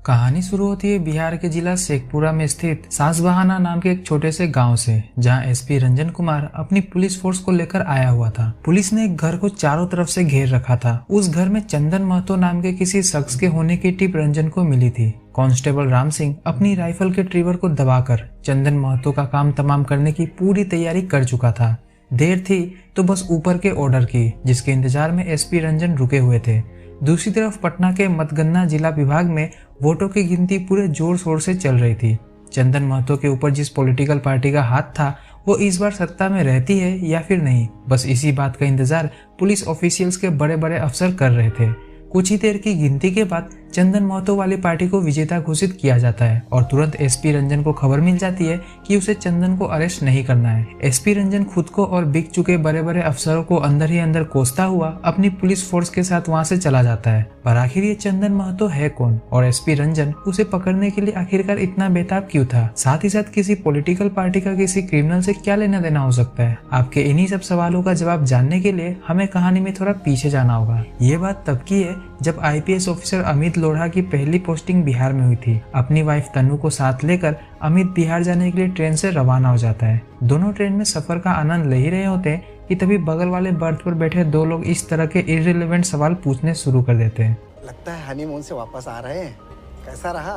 कहानी शुरू होती है बिहार के जिला शेखपुरा में स्थित सासबहाना नाम के एक छोटे से गांव से, जहां एसपी रंजन कुमार अपनी पुलिस फोर्स को लेकर आया हुआ था। पुलिस ने एक घर को चारों तरफ से घेर रखा था। उस घर में चंदन महतो नाम के किसी शख्स के होने की टिप रंजन को मिली थी। कांस्टेबल राम सिंह अपनी राइफल के ट्रिगर को दबाकर चंदन महतो का काम तमाम करने की पूरी तैयारी कर चुका था। देर थी तो बस ऊपर के ऑर्डर की, जिसके इंतजार में एसपी रंजन रुके हुए थे। दूसरी तरफ पटना के मतगन्ना जिला विभाग में वोटों की गिनती पूरे जोर शोर से चल रही थी। चंदन महतो के ऊपर जिस पॉलिटिकल पार्टी का हाथ था, वो इस बार सत्ता में रहती है या फिर नहीं, बस इसी बात का इंतजार पुलिस ऑफिशियल्स के बड़े बड़े अफसर कर रहे थे। कुछ ही देर की गिनती के बाद चंदन महतो वाली पार्टी को विजेता घोषित किया जाता है और तुरंत एसपी रंजन को खबर मिल जाती है कि उसे चंदन को अरेस्ट नहीं करना है। एसपी रंजन खुद को और बिक चुके बड़े बड़े अफसरों को अंदर ही अंदर कोसता हुआ अपनी पुलिस फोर्स के साथ वहां से चला जाता है। पर आखिर ये चंदन महतो है कौन और एसपी रंजन उसे पकड़ने के लिए आखिरकार इतना बेताब क्यों था? साथ ही साथ किसी पॉलिटिकल पार्टी का किसी क्रिमिनल से क्या लेना देना हो सकता है? आपके इन्हीं सब सवालों का जवाब जानने के लिए हमें कहानी में थोड़ा पीछे जाना होगा। ये बात तब की है जब आईपीएस ऑफिसर अमित लोढ़ा की पहली पोस्टिंग बिहार में हुई थी। अपनी वाइफ तनु को साथ लेकर अमित बिहार जाने के लिए ट्रेन से रवाना हो जाता है। दोनों ट्रेन में सफर का आनंद ले ही रहे होते हैं कि तभी बगल वाले बर्थ पर बैठे दो लोग इस तरह के इररिलेवेंट सवाल पूछने शुरू कर देते हैं। लगता है हनीमून से वापस आ रहे हैं, कैसा रहा,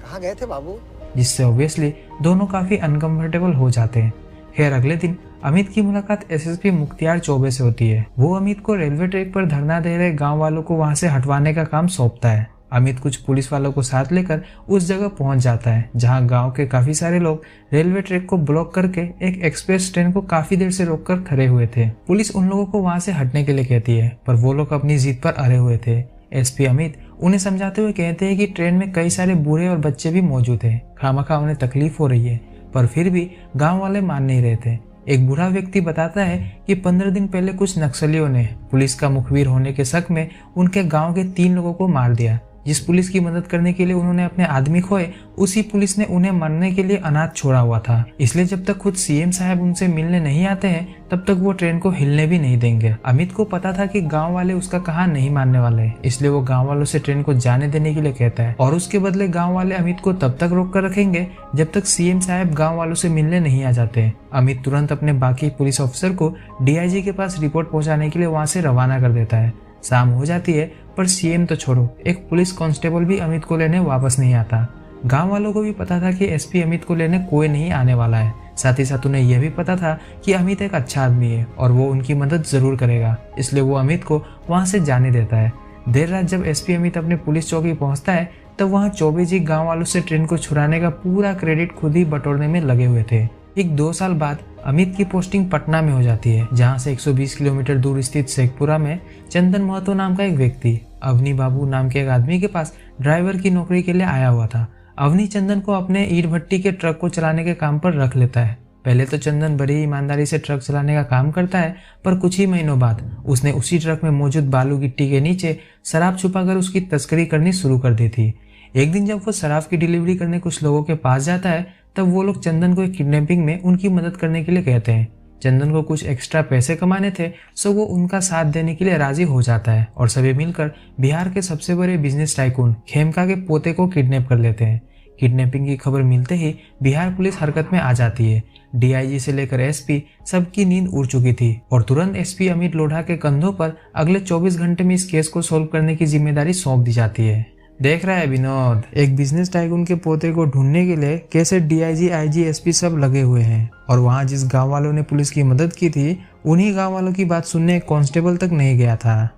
कहाँ गए थे बाबू? जिससे ऑब्वियसली दोनों काफी अनकंफर्टेबल हो जाते हैं। खैर अगले दिन अमित की मुलाकात एसएसपी मुख्तियार चौबे से होती है। वो अमित को रेलवे ट्रैक पर धरना दे रहे गांव वालों को वहां से हटवाने का काम सौंपता है। अमित कुछ पुलिस वालों को साथ लेकर उस जगह पहुंच जाता है जहां गांव के काफी सारे लोग रेलवे ट्रैक को ब्लॉक करके एक एक्सप्रेस ट्रेन को काफी देर से रोककर खड़े हुए थे। पुलिस उन लोगों को वहां से हटने के लिए कहती है, पर वो लोग अपनी जिद पर अड़े हुए थे। एसपी अमित उन्हें समझाते हुए कहते हैं कि ट्रेन में कई सारे बूढ़े और बच्चे भी मौजूद हैं, खामखा उन्हें तकलीफ हो रही है, पर फिर भी गाँव वाले मान नहीं रहे थे। एक बूढ़ा व्यक्ति बताता है कि 15 दिन पहले कुछ नक्सलियों ने पुलिस का मुखबिर होने के शक में उनके गांव के 3 लोगों को मार दिया। जिस पुलिस की मदद करने के लिए उन्होंने अपने आदमी खोए, उसी पुलिस ने उन्हें मरने के लिए अनाथ छोड़ा हुआ था। इसलिए जब तक खुद सीएम साहब उनसे मिलने नहीं आते हैं, तब तक वो ट्रेन को हिलने भी नहीं देंगे। अमित को पता था कि गांव वाले उसका कहा नहीं मानने वाले, इसलिए वो गांव वालों से ट्रेन को जाने देने के लिए कहता है और उसके बदले गांव वाले अमित को तब तक रोक कर रखेंगे जब तक सीएम साहब गांव वालों से मिलने नहीं आ जाते। अमित तुरंत अपने बाकी पुलिस ऑफिसर को डीआईजी के पास रिपोर्ट पहुंचाने के लिए वहां से रवाना कर देता है। शाम हो जाती है, पर सीएम तो छोड़ो, एक पुलिस कांस्टेबल भी अमित को लेने वापस नहीं आता। गांव वालों को भी पता था कि एसपी अमित को लेने कोई नहीं आने वाला है। साथ ही साथ उन्हें यह भी पता था कि अमित एक अच्छा आदमी है और वो उनकी मदद जरूर करेगा, इसलिए वो अमित को वहां से जाने देता है। देर रात जब एसपी अमित अपने पुलिस चौकी पहुंचता है, तब वहाँ चौबे जी गाँव वालों से ट्रेन को छुड़ाने का पूरा क्रेडिट खुद ही बटोरने में लगे हुए थे। एक 2 साल बाद अमित की पोस्टिंग पटना में हो जाती है, जहां से 120 किलोमीटर दूर स्थित शेखपुरा में चंदन महतो नाम का एक व्यक्ति अवनी बाबू नाम के एक आदमी के पास ड्राइवर की नौकरी के लिए आया हुआ था। अवनी चंदन को अपने ईंट भट्टी के ट्रक को चलाने के काम पर रख लेता है। पहले तो चंदन बड़ी ईमानदारी से ट्रक चलाने का काम करता है, पर कुछ ही महीनों बाद उसने उसी ट्रक में मौजूद बालू गिट्टी के नीचे शराब छुपाकर उसकी तस्करी करनी शुरू कर दी थी। एक दिन जब वो शराब की डिलीवरी करने कुछ लोगों के पास जाता है, तब वो लोग चंदन को एक किडनैपिंग में उनकी मदद करने के लिए कहते हैं। चंदन को कुछ एक्स्ट्रा पैसे कमाने थे, सो वो उनका साथ देने के लिए राजी हो जाता है और सभी मिलकर बिहार के सबसे बड़े बिजनेस टाइकून खेमका के पोते को किडनैप कर लेते हैं। किडनैपिंग की खबर मिलते ही बिहार पुलिस हरकत में आ जाती है। डीआईजी से लेकर एसपी सबकी नींद उड़ चुकी थी और तुरंत एसपी अमित लोढ़ा के कंधों पर अगले 24 घंटे में इस केस को सोल्व करने की जिम्मेदारी सौंप दी जाती है। देख रहा है विनोद, एक बिजनेस टाइकून के पोते को ढूंढने के लिए कैसे डीआईजी, आईजी, एसपी सब लगे हुए हैं और वहाँ जिस गांव वालों ने पुलिस की मदद की थी, उन्हीं गांव वालों की बात सुनने एक कांस्टेबल तक नहीं गया था।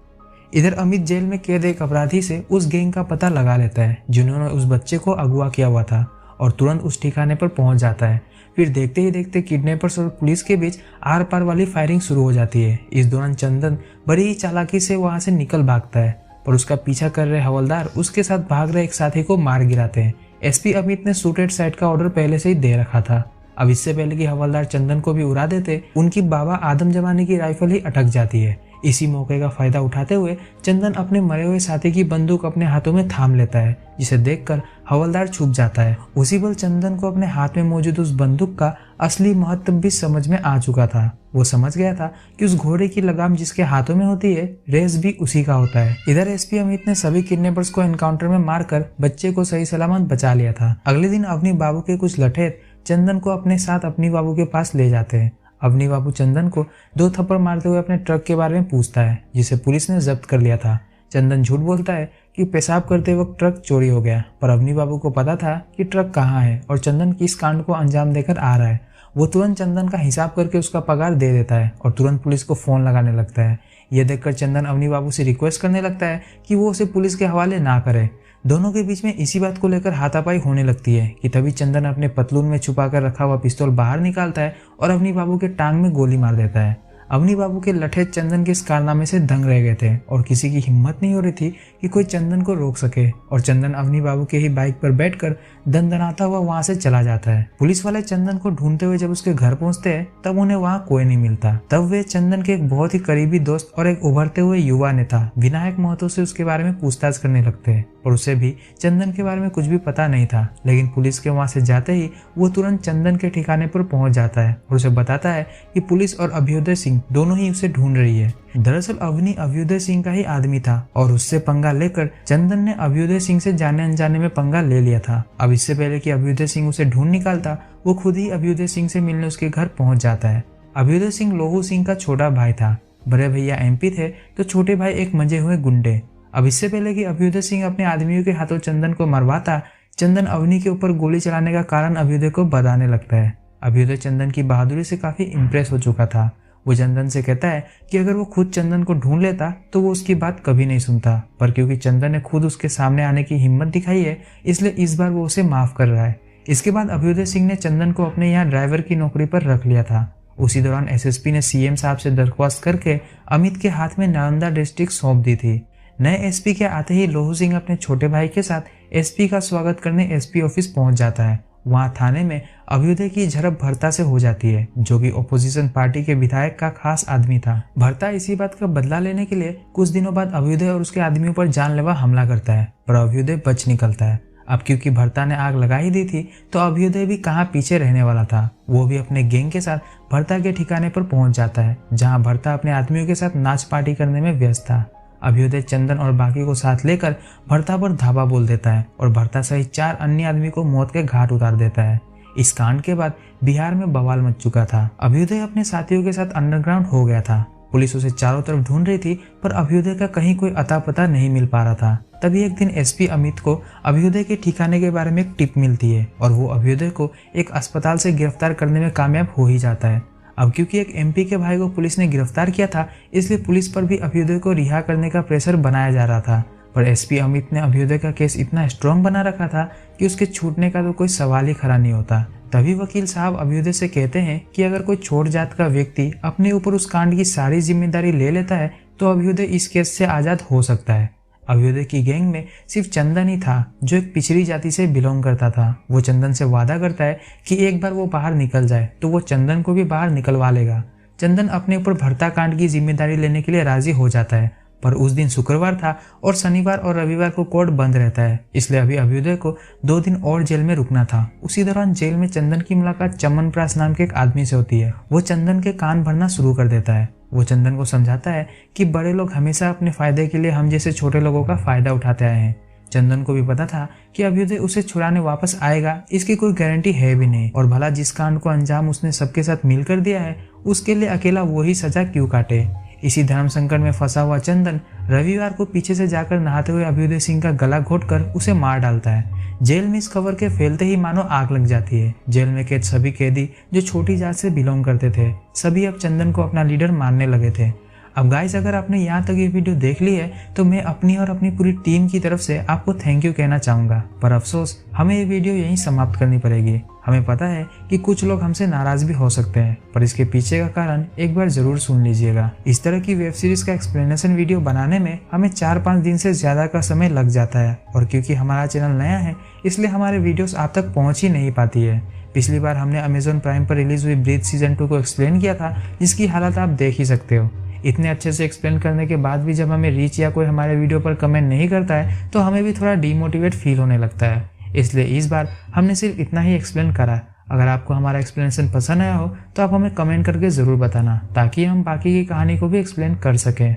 इधर अमित जेल में कैद एक अपराधी से उस गैंग का पता लगा लेता है जिन्होंने उस बच्चे को अगवा किया हुआ था और तुरंत उस ठिकाने पर पहुंच जाता है। फिर देखते ही देखते किडनैपर्स और पुलिस के बीच आर पार वाली फायरिंग शुरू हो जाती है। इस दौरान चंदन बड़ी ही चालाकी से वहां से निकल भागता है, पर उसका पीछा कर रहे हवलदार उसके साथ भाग रहे एक साथी को मार गिराते हैं। एसपी अमित ने शूटेड साइड का ऑर्डर पहले से ही दे रखा था। अब इससे पहले कि हवलदार चंदन को भी उड़ा देते, उनकी बाबा आदम जमाने की राइफल ही अटक जाती है। इसी मौके का फायदा उठाते हुए चंदन अपने मरे हुए साथी की बंदूक अपने हाथों में थाम लेता है, जिसे देखकर हवलदार छुप जाता है। उसी पल चंदन को अपने हाथ में मौजूद उस बंदूक का असली महत्व भी समझ में आ चुका था। वो समझ गया था कि उस घोड़े की लगाम जिसके हाथों में होती है, रेस भी उसी का होता है। इधर एसपी अमित ने सभी किडनैपर्स को एनकाउंटर में मारकर बच्चे को सही सलामत बचा लिया था। अगले दिन अवनी बाबू के कुछ लठेत चंदन को अपने साथ अवनी बाबू के पास ले जाते हैं। अवनी बाबू चंदन को 2 थप्पड़ मारते हुए अपने ट्रक के बारे में पूछता है, जिसे पुलिस ने जब्त कर लिया था। चंदन झूठ बोलता है कि पेशाब करते वक्त ट्रक चोरी हो गया, पर अवनी बाबू को पता था कि ट्रक कहाँ है और चंदन किस कांड को अंजाम देकर आ रहा है। वो तुरंत चंदन का हिसाब करके उसका पगार दे देता है और तुरंत पुलिस को फोन लगाने लगता है। यह देखकर चंदन अवनी बाबू से रिक्वेस्ट करने लगता है कि वो उसे पुलिस के हवाले ना करे। दोनों के बीच में इसी बात को लेकर हाथापाई होने लगती है कि तभी चंदन अपने पतलून में छुपा कर रखा हुआ पिस्तौल बाहर निकालता है और अवनी बाबू के टांग में गोली मार देता है। अवनी बाबू के लठे चंदन के इस कारनामे से दंग रह गए थे और किसी की हिम्मत नहीं हो रही थी कि कोई चंदन को रोक सके, और चंदन अवनी बाबू के ही बाइक पर बैठकर दनदनाता हुआ वहां से चला जाता है। पुलिस वाले चंदन को ढूंढते हुए जब उसके घर पहुंचते हैं तब उन्हें वहां कोई नहीं मिलता। तब वे चंदन के एक बहुत ही करीबी दोस्त और एक उभरते हुए युवा नेता विनायक महतो से उसके बारे में पूछताछ करने लगते हैं, और उसे भी चंदन के बारे में कुछ भी पता नहीं था। लेकिन पुलिस के वहां से जाते ही वो तुरंत चंदन के ठिकाने पर पहुंच जाता है और उसे बताता है कि पुलिस और अभ्युदय सिंह दोनों ही उसे ढूंढ रही है। दरअसल अवनी अभ्युदय सिंह का ही आदमी था और उससे पंगा लेकर चंदन ने अभ्युदय सिंह से जाने अनजाने में पंगा ले लिया था। अब इससे पहले कि अभ्युदय सिंह उसे ढूंढ निकालता, वो खुद ही अभ्युदय सिंह से मिलने उसके घर पहुंच जाता है। अभ्युदय सिंह लोहू सिंह का छोटा भाई था। बड़े भैया एमपी थे तो छोटे भाई एक मंजे हुए गुंडे। अब इससे पहले कि अभ्युदय सिंह अपने आदमियों के हाथों चंदन को मरवाता, चंदन अवनी के ऊपर गोली चलाने का कारण अभ्युदय को बताने लगता है। अभ्युदय चंदन की बहादुरी से काफी इम्प्रेस हो चुका था। वो चंदन से कहता है कि अगर वो खुद चंदन को ढूंढ लेता तो वो उसकी बात कभी नहीं सुनता, पर क्योंकि चंदन ने खुद उसके सामने आने की हिम्मत दिखाई है, इसलिए इस बार वो उसे माफ कर रहा है। इसके बाद अभ्युदय सिंह ने चंदन को अपने यहाँ ड्राइवर की नौकरी पर रख लिया था। उसी दौरान एसएसपी ने सीएम साहब से दरख्वास्त करके अमित के हाथ में नालंदा डिस्ट्रिक्ट सौंप दी थी। नए एसपी के आते ही लोहू सिंह अपने छोटे भाई के साथ एसपी का स्वागत करने एसपी ऑफिस पहुंच जाता है। वहां थाने में अभ्युदय की झड़प भरता से हो जाती है, जो कि ओपोजिशन पार्टी के विधायक का खास आदमी था। भरता इसी बात का बदला लेने के लिए कुछ दिनों बाद अभ्युदय और उसके आदमियों पर जानलेवा हमला करता है, पर अभ्युदय बच निकलता है। अब क्योंकि भरता ने आग लगा ही दी थी तो अभ्युदय भी कहाँ पीछे रहने वाला था। वो भी अपने गैंग के साथ भरता के ठिकाने पर पहुंच जाता है, जहाँ भरता अपने आदमियों के साथ नाच पार्टी करने में व्यस्त था। अभ्युदय चंदन और बाकी को साथ लेकर भरता पर धावा बोल देता है और भरता सहित 4 अन्य आदमी को मौत के घाट उतार देता है। इस कांड के बाद बिहार में बवाल मच चुका था। अभ्युदय अपने साथियों के साथ अंडरग्राउंड हो गया था। पुलिस उसे चारों तरफ ढूंढ रही थी, पर अभ्युदय का कहीं कोई अता पता नहीं मिल पा रहा था। तभी एक दिन एसपी अमित को अभ्युदय के ठिकाने के बारे में एक टिप मिलती है और वो अभ्युदय को एक अस्पताल से गिरफ्तार करने में कामयाब हो ही जाता है। अब क्योंकि एक एमपी के भाई को पुलिस ने गिरफ्तार किया था, इसलिए पुलिस पर भी अभ्युदय को रिहा करने का प्रेशर बनाया जा रहा था। पर एसपी अमित ने अभ्युदय का केस इतना स्ट्रांग बना रखा था कि उसके छूटने का तो कोई सवाल ही खड़ा नहीं होता। तभी वकील साहब अभ्युदय से कहते हैं कि अगर कोई छोट जात का व्यक्ति अपने ऊपर उस कांड की सारी जिम्मेदारी ले लेता है तो अभ्युदय इस केस से आजाद हो सकता है। अभ्युदय की गैंग में सिर्फ चंदन ही था जो एक पिछड़ी जाति से बिलोंग करता था। वो चंदन से वादा करता है कि एक बार वो बाहर निकल जाए तो वो चंदन को भी बाहर निकलवा लेगा। चंदन अपने ऊपर भरता कांड की जिम्मेदारी लेने के लिए राजी हो जाता है, पर उस दिन शुक्रवार था और शनिवार और रविवार को कोर्ट बंद रहता है, इसलिए अभी अभ्युदय को 2 दिन और जेल में रुकना था। उसी दौरान जेल में चंदन की मुलाकात चमनप्रास नाम के एक आदमी से होती है। वो चंदन के कान भरना शुरू कर देता है। वो चंदन को समझाता है कि बड़े लोग हमेशा अपने फायदे के लिए हम जैसे छोटे लोगों का फायदा उठाते आए हैं। चंदन को भी पता था कि अभ्युदय उसे छुड़ाने वापस आएगा, इसकी कोई गारंटी है भी नहीं, और भला जिस कांड को अंजाम उसने सबके साथ मिलकर दिया है उसके लिए अकेला वही सजा क्यों काटे। इसी धर्म संकट में फंसा हुआ चंदन रविवार को पीछे से जाकर नहाते हुए अभ्युदय सिंह का गला घोटकर उसे मार डालता है। जेल में इस खबर के फैलते ही मानो आग लग जाती है। जेल में कैद सभी कैदी जो छोटी जात से बिलोंग करते थे, सभी अब चंदन को अपना लीडर मानने लगे थे। अब गाइस, अगर आपने यहाँ तक ये वीडियो देख ली है तो मैं अपनी और अपनी पूरी टीम की तरफ से आपको थैंक यू कहना चाहूँगा, पर अफसोस हमें ये वीडियो यहीं समाप्त करनी पड़ेगी। हमें पता है कि कुछ लोग हमसे नाराज भी हो सकते हैं, पर इसके पीछे का कारण एक बार जरूर सुन लीजिएगा। इस तरह की वेब सीरीज का एक्सप्लेनेशन वीडियो बनाने में हमें 4-5 दिन से ज्यादा का समय लग जाता है, और क्योंकि हमारा चैनल नया है इसलिए हमारे वीडियोस आप तक पहुंच ही नहीं पाती है। पिछली बार हमने अमेजॉन प्राइम पर रिलीज हुई ब्रीथ सीजन 2 को एक्सप्लेन किया था, जिसकी हालत आप देख ही सकते हो। इतने अच्छे से एक्सप्लेन करने के बाद भी जब हमें रीच या कोई हमारे वीडियो पर कमेंट नहीं करता है तो हमें भी थोड़ा डीमोटिवेट फील होने लगता है। इसलिए इस बार हमने सिर्फ इतना ही एक्सप्लेन करा। अगर आपको हमारा एक्सप्लेनेशन पसंद आया हो तो आप हमें कमेंट करके ज़रूर बताना, ताकि हम बाकी की कहानी को भी एक्सप्लेन कर सकें।